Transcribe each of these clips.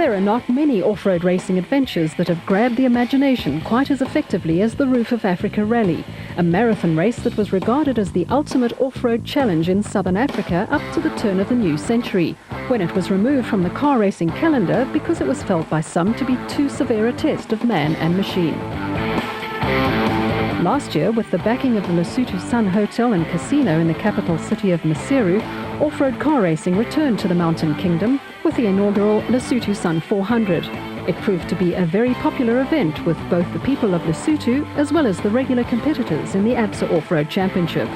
There are not many off-road racing adventures that have grabbed the imagination quite as effectively as the Roof of Africa Rally, a marathon race that was regarded as the ultimate off-road challenge in southern Africa up to the turn of the new century, when it was removed from the car racing calendar because it was felt by some to be too severe a test of man and machine. Last year, with the backing of the Lesotho Sun Hotel and Casino in the capital city of Maseru, off-road car racing returned to the Mountain Kingdom with the inaugural Lesotho Sun 400. It proved to be a very popular event with both the people of Lesotho as well as the regular competitors in the ABSA Off-Road Championship.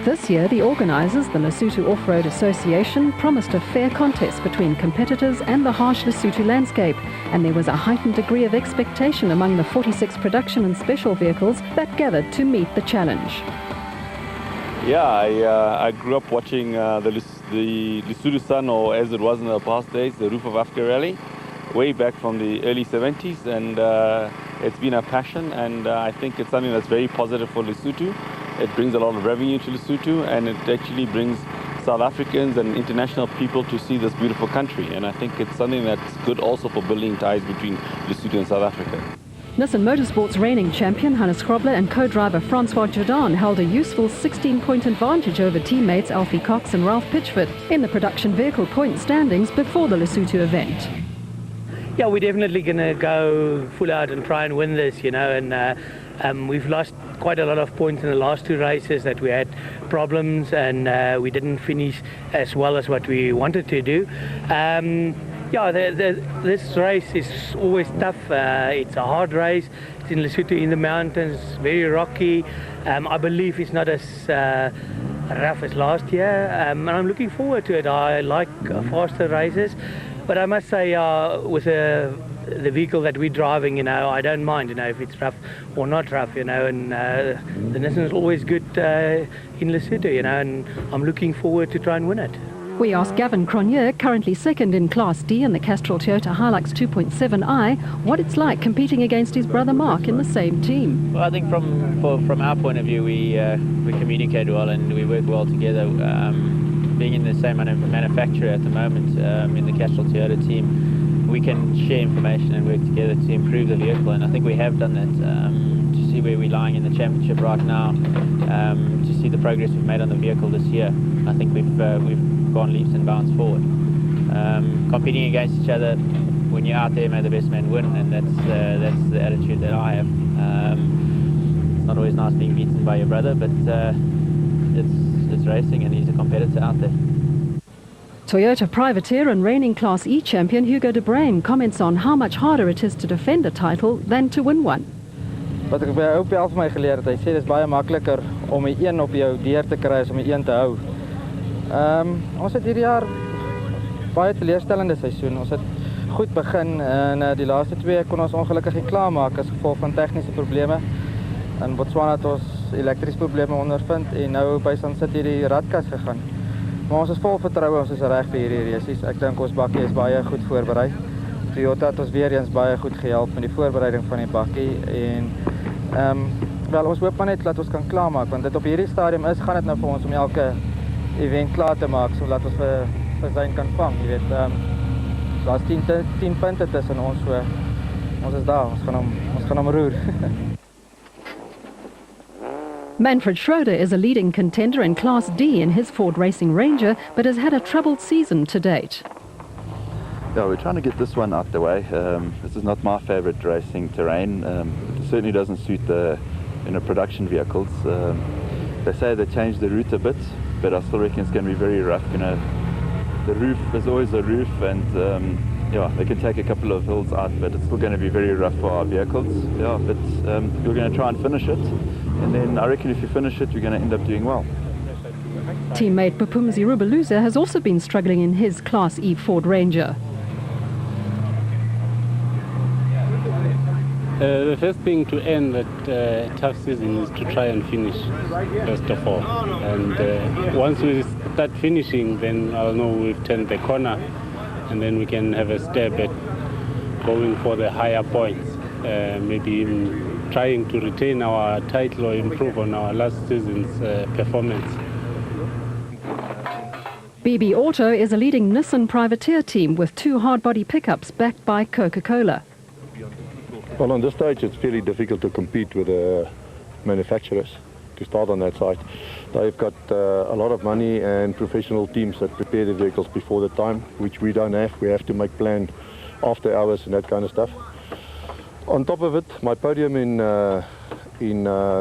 This year, the organisers, the Lesotho Off-Road Association, promised a fair contest between competitors and the harsh Lesotho landscape, and there was a heightened degree of expectation among the 46 production and special vehicles that gathered to meet the challenge. Yeah, I grew up watching the Lesotho Sun, or as it was in the past days, the Roof of Africa Rally, way back from the early 70s, and it's been a passion, and I think it's something that's very positive for Lesotho. It brings a lot of revenue to Lesotho, and it actually brings South Africans and international people to see this beautiful country, and I think it's something that's good also for building ties between Lesotho and South Africa. Nissan Motorsport's reigning champion Hannes Krobler and co-driver Francois Jordan held a useful 16-point advantage over teammates Alfie Cox and Ralph Pitchford in the production vehicle point standings before the Lesotho event. Yeah, we're definitely going to go full out and try and win this, you know, and we've lost quite a lot of points in the last two races that we had problems, and we didn't finish as well as what we wanted to do. Yeah, this race is always tough. It's a hard race. It's in Lesotho in the mountains, very rocky. I believe it's not as rough as last year, and I'm looking forward to it. I like faster races, but I must say with the vehicle that we're driving, you know, I don't mind, you know, if it's rough or not rough, you know, and the Nissan is always good in Lesotho, you know, and I'm looking forward to try and win it. We asked Gavin Cronje, currently second in Class D in the Castrol Toyota Hilux 2.7i, what it's like competing against his brother Mark in the same team. Well, I think from our point of view, we communicate well and we work well together. Being in the same manufacturer at the moment, in the Castrol Toyota team, we can share information and work together to improve the vehicle, and I think we have done that. To see where we're lying in the championship right now, to see the progress we've made on the vehicle this year, I think we've gone leaps and bounds forward. Competing against each other, when you're out there, may the best man win, and that's the attitude that I have. It's not always nice being beaten by your brother, but it's racing, and he's a competitor out there. Toyota privateer and reigning Class E champion Hugo de Bruin comments on how much harder it is to defend a title than to win one. Wat ek by ou Pel vir my geleer het, hy sê dis baie makliker om die een op jou deur te kry as om die een te hou. Ons het hierdie jaar baie teleurstellende seisoen. Ons het goed begin en die laaste twee kon ons ongelukkig nie klaarmaak as gevolg van tegniese probleme. In Botswana het ons elektrische probleme ondervind en nou by Sun City die radkas gegaan. Maar ons is vol vertroue, ons is reg vir hierdie races. Ek dink ons bakkie is baie goed voorberei. Toyota het ons weer eens baie goed gehelp met die voorbereiding van die bakkie en wel, ons hoop maar net dat ons kan klaarmaak, want dit op hierdie stadium gaan dit nou vir ons om elke event klaar te maak, sodat ons vir Zayn kan vang, jy weet. Daar's 10 punte tussen ons, so ons is daar, ons gaan hom roer. Manfred Schroeder is a leading contender in Class D in his Ford Racing Ranger, but has had a troubled season to date. Yeah, we're trying to get this one out the way. This is not my favorite racing terrain. It certainly doesn't suit the production vehicles. They say they changed the route a bit, but I still reckon it's going to be very rough. You know, the roof is always a roof, and yeah, they can take a couple of hills out, but it's still going to be very rough for our vehicles. Yeah, but we're going to try and finish it, and then I reckon if you finish it, you're going to end up doing well. Teammate Pupumzi Rubeluza has also been struggling in his Class E Ford Ranger. The first thing to end that tough season is to try and finish, first of all. And once we start finishing, then I'll know we've turned the corner, and then we can have a step at going for the higher points, maybe even trying to retain our title or improve on our last season's performance. BB Auto is a leading Nissan privateer team with 2 hard-body pickups backed by Coca-Cola. Well, on this stage it's fairly difficult to compete with the manufacturers to start on that side. They've got a lot of money and professional teams that prepare the vehicles before the time, which we don't have. We have to make plan after hours and that kind of stuff. On top of it, my podium in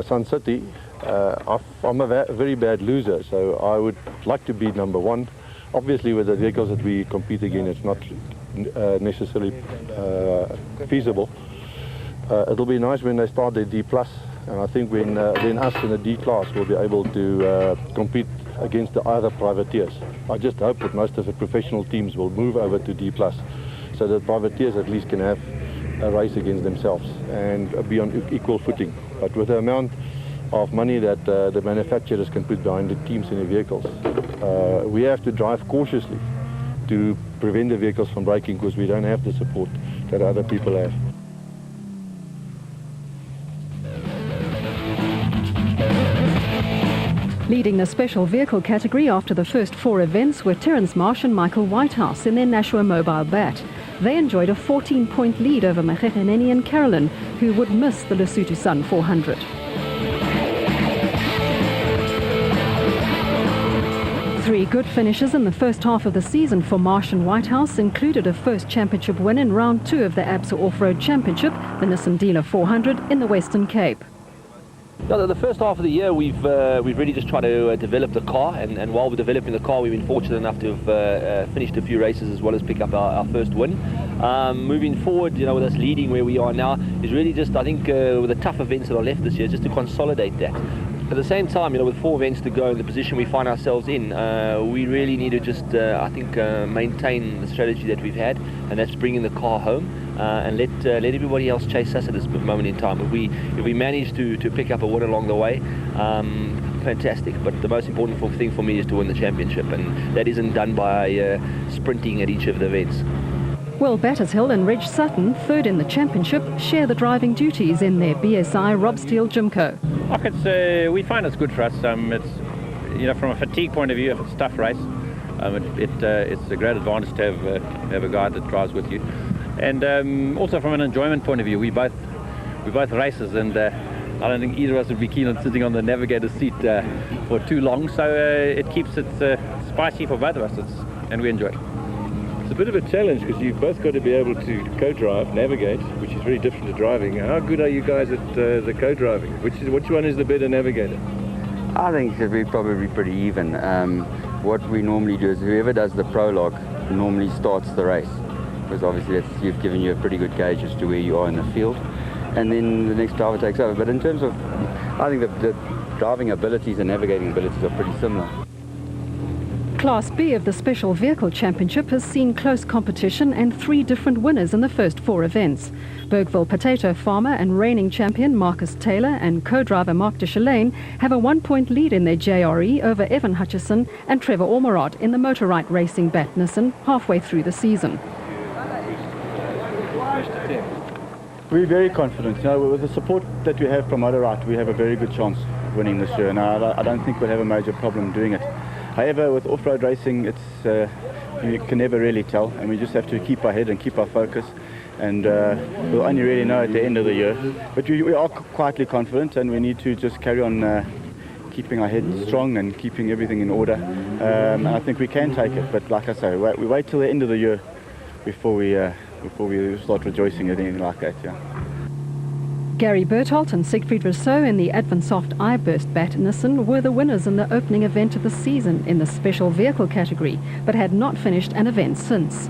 Sun City, I'm a very bad loser, so I would like to be number 1. Obviously with the vehicles that we compete against, it's not necessarily feasible. It'll be nice when they start their D+, and I think when us in the D class will be able to compete against the other privateers. I just hope that most of the professional teams will move over to D+, so that privateers at least can have a race against themselves and be on equal footing. But with the amount of money that the manufacturers can put behind the teams in the vehicles, we have to drive cautiously to prevent the vehicles from breaking, because we don't have the support that other people have. Leading the special vehicle category after the first 4 events were Terence Marsh and Michael Whitehouse in their Nashua Mobile Bat. They enjoyed a 14-point lead over Machereneni and Carolyn, who would miss the Lesotho Sun 400. Three good finishes in the first half of the season for Marsh and Whitehouse included a first championship win in round 2 of the ABSA Off-Road Championship, the Nissan Dealer 400 in the Western Cape. Yeah, the first half of the year we've really just tried to develop the car, and while we're developing the car we've been fortunate enough to have finished a few races as well as pick up our first win. Moving forward, you know, with us leading where we are now is really just, I think, with the tough events that are left this year, just to consolidate that. At the same time, you know, with 4 events to go in the position we find ourselves in, we really need to just, I think, maintain the strategy that we've had, and that's bringing the car home. And let everybody else chase us at this moment in time. If we manage to pick up a win along the way, fantastic. But the most important thing for me is to win the championship, and that isn't done by sprinting at each of the events. Will Battershill and Reg Sutton, third in the championship, share the driving duties in their BSI Rob Steele Jimco. We find it's good for us. It's, you know, from a fatigue point of view, if it's a tough race, it's a great advantage to have a guy that drives with you. And also from an enjoyment point of view, we both racers, and I don't think either of us would be keen on sitting on the navigator's seat for too long. So it keeps it spicy for both of us, and we enjoy it. It's a bit of a challenge because you've both got to be able to co-drive, navigate, which is very different to driving. How good are you guys at the co-driving? Which one is the better navigator? I think that we're probably pretty even. What we normally do is whoever does the prologue normally starts the race, because obviously you've given you a pretty good gauge as to where you are in the field, and then the next driver takes over. But in terms of, I think the driving abilities and navigating abilities are pretty similar. Class B of the Special Vehicle Championship has seen close competition and 3 different winners in the first 4 events. Bergville potato farmer and reigning champion Marcus Taylor and co-driver Mark de Chalane have a 1-point lead in their JRE over Evan Hutchison and Trevor Ormerod in the Motorite Racing Bat Nissan halfway through the season. We're very confident. You know, with the support that we have from Motorite, we have a very good chance of winning this year. Now, I don't think we'll have a major problem doing it. However, with off-road racing, it's you can never really tell, and we just have to keep our head and keep our focus, and we'll only really know at the end of the year. But we are quietly confident, and we need to just carry on keeping our head strong and keeping everything in order. And I think we can take it, but like I say, we wait till the end of the year before we start rejoicing at anything like that. Yeah. Gary Berthold and Siegfried Rousseau in the Advansoft iBurst Bat Nissan were the winners in the opening event of the season in the special vehicle category, but had not finished an event since.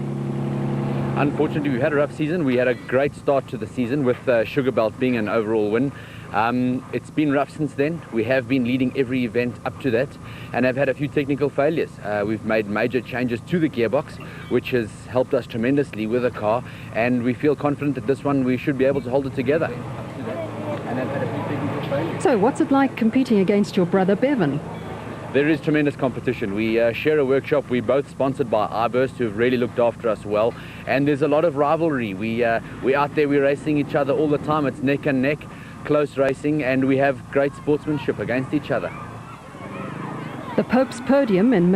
Unfortunately, we've had a rough season. We had a great start to the season with Sugar Belt being an overall win. It's been rough since then. We have been leading every event up to that and have had a few technical failures. We've made major changes to the gearbox, which has helped us tremendously with the car, and we feel confident that this one we should be able to hold it together. So what's it like competing against your brother Bevan? There is tremendous competition. We share a workshop. We're both sponsored by iBurst, who've really looked after us well, and there's a lot of rivalry. We're out there, we're racing each other all the time. It's neck and neck, close racing, and we have great sportsmanship against each other. The Pope's podium in